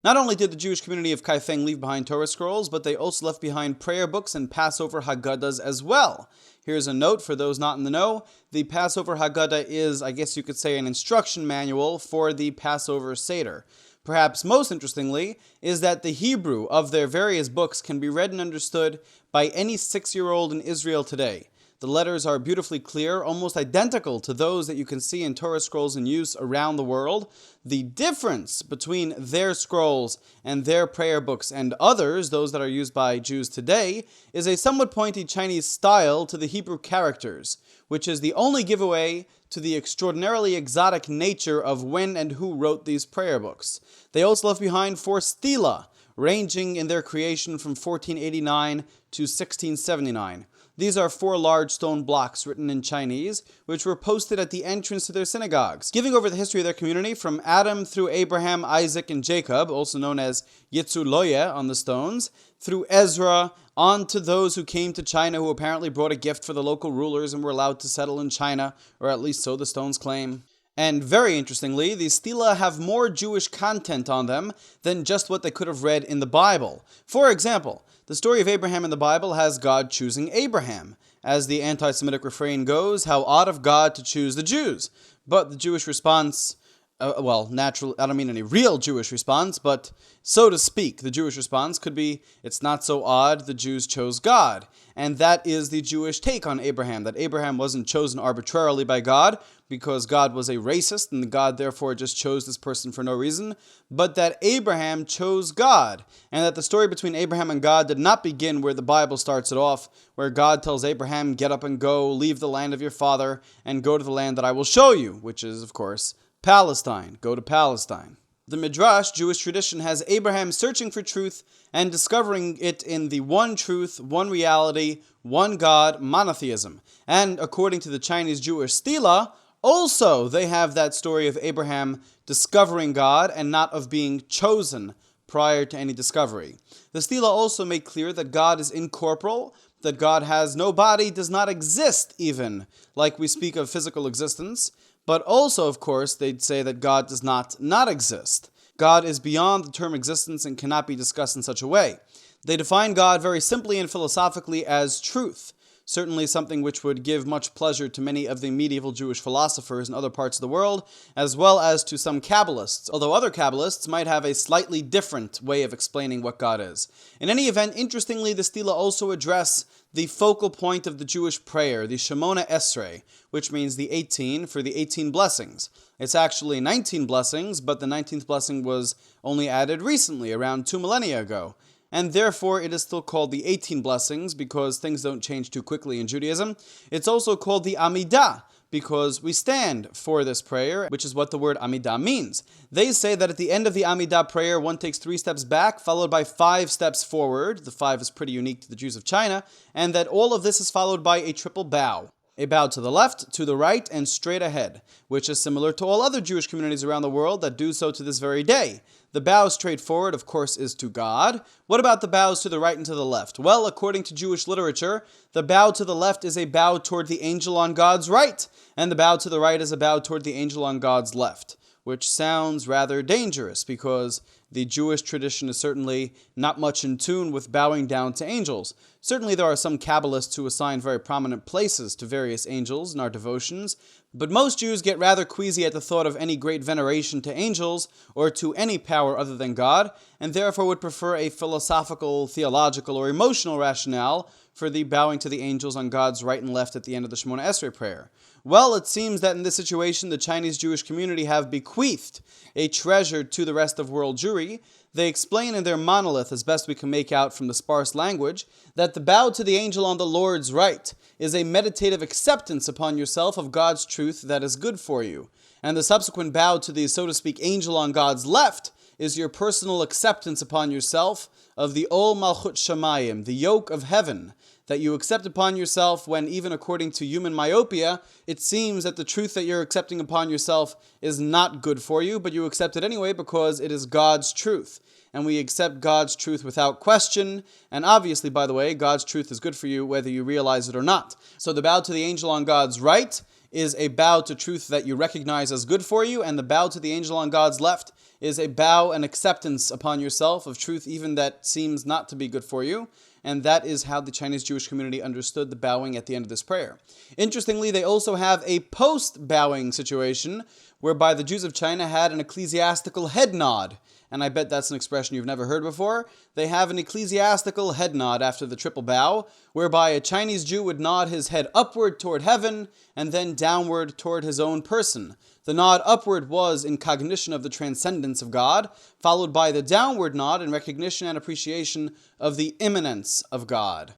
Not only did the Jewish community of Kaifeng leave behind Torah scrolls, but they also left behind prayer books and Passover Haggadahs as well. Here's a note for those not in the know. The Passover Haggadah is, I guess you could say, an instruction manual for the Passover Seder. Perhaps most interestingly is that the Hebrew of their various books can be read and understood by any 6-year-old in Israel today. The letters are beautifully clear, almost identical to those that you can see in Torah scrolls in use around the world. The difference between their scrolls and their prayer books and others, those that are used by Jews today, is a somewhat pointy Chinese style to the Hebrew characters, which is the only giveaway to the extraordinarily exotic nature of when and who wrote these prayer books. They also left behind 4 stela, ranging in their creation from 1489 to 1679. These are 4 large stone blocks written in Chinese, which were posted at the entrance to their synagogues, giving over the history of their community from Adam through Abraham, Isaac, and Jacob, also known as Yitzuloye on the stones, through Ezra, on to those who came to China who apparently brought a gift for the local rulers and were allowed to settle in China, or at least so the stones claim. And very interestingly, these stela have more Jewish content on them than just what they could have read in the Bible. For example, the story of Abraham in the Bible has God choosing Abraham. As the anti-Semitic refrain goes, how odd of God to choose the Jews. But the Jewish response, naturally, I don't mean any real Jewish response, but so to speak, the Jewish response could be, it's not so odd, the Jews chose God. And that is the Jewish take on Abraham, that Abraham wasn't chosen arbitrarily by God, because God was a racist, and God therefore just chose this person for no reason, but that Abraham chose God, and that the story between Abraham and God did not begin where the Bible starts it off, where God tells Abraham, get up and go, leave the land of your father, and go to the land that I will show you, which is, of course, Palestine. Go to Palestine. The Midrash, Jewish tradition, has Abraham searching for truth and discovering it in the one truth, one reality, one God, monotheism. And according to the Chinese Jewish stela, also, they have that story of Abraham discovering God and not of being chosen prior to any discovery. The stela also make clear that God is incorporeal, that God has no body, does not exist even, like we speak of physical existence. But also, of course, they'd say that God does not exist. God is beyond the term existence and cannot be discussed in such a way. They define God very simply and philosophically as truth. Certainly something which would give much pleasure to many of the medieval Jewish philosophers in other parts of the world, as well as to some Kabbalists, although other Kabbalists might have a slightly different way of explaining what God is. In any event, interestingly, the stela also address the focal point of the Jewish prayer, the Shemona Esrei, which means the 18 for the 18 blessings. It's actually 19 blessings, but the 19th blessing was only added recently, around 2 millennia ago. And therefore it is still called the 18 blessings because things don't change too quickly in Judaism. It's also called the Amidah because we stand for this prayer, which is what the word Amidah means. They say that at the end of the Amidah prayer, one takes 3 steps back, followed by 5 steps forward. The 5 is pretty unique to the Jews of China, and that all of this is followed by a triple bow. A bow to the left, to the right, and straight ahead, which is similar to all other Jewish communities around the world that do so to this very day. The bow straight forward, of course, is to God. What about the bows to the right and to the left? Well, according to Jewish literature, the bow to the left is a bow toward the angel on God's right, and the bow to the right is a bow toward the angel on God's left, which sounds rather dangerous because the Jewish tradition is certainly not much in tune with bowing down to angels. Certainly there are some Kabbalists who assign very prominent places to various angels in our devotions, but most Jews get rather queasy at the thought of any great veneration to angels or to any power other than God, and therefore would prefer a philosophical, theological, or emotional rationale for the bowing to the angels on God's right and left at the end of the Shemona Esrei prayer. Well, it seems that in this situation, the Chinese Jewish community have bequeathed a treasure to the rest of world Jewry. They explain in their monolith, as best we can make out from the sparse language, that the bow to the angel on the Lord's right is a meditative acceptance upon yourself of God's truth that is good for you. And the subsequent bow to the, so to speak, angel on God's left is your personal acceptance upon yourself of the Ol Malchut Shamayim, the yoke of heaven, that you accept upon yourself when, even according to human myopia, it seems that the truth that you're accepting upon yourself is not good for you, but you accept it anyway because it is God's truth. And we accept God's truth without question, and obviously, by the way, God's truth is good for you whether you realize it or not. So the bow to the angel on God's right is a bow to truth that you recognize as good for you, and the bow to the angel on God's left is a bow and acceptance upon yourself of truth even that seems not to be good for you. And that is how the Chinese Jewish community understood the bowing at the end of this prayer. Interestingly, they also have a post-bowing situation whereby the Jews of China had an ecclesiastical head nod. And I bet that's an expression you've never heard before. They have an ecclesiastical head nod after the triple bow, whereby a Chinese Jew would nod his head upward toward heaven and then downward toward his own person. The nod upward was in cognition of the transcendence of God, followed by the downward nod in recognition and appreciation of the immanence of God.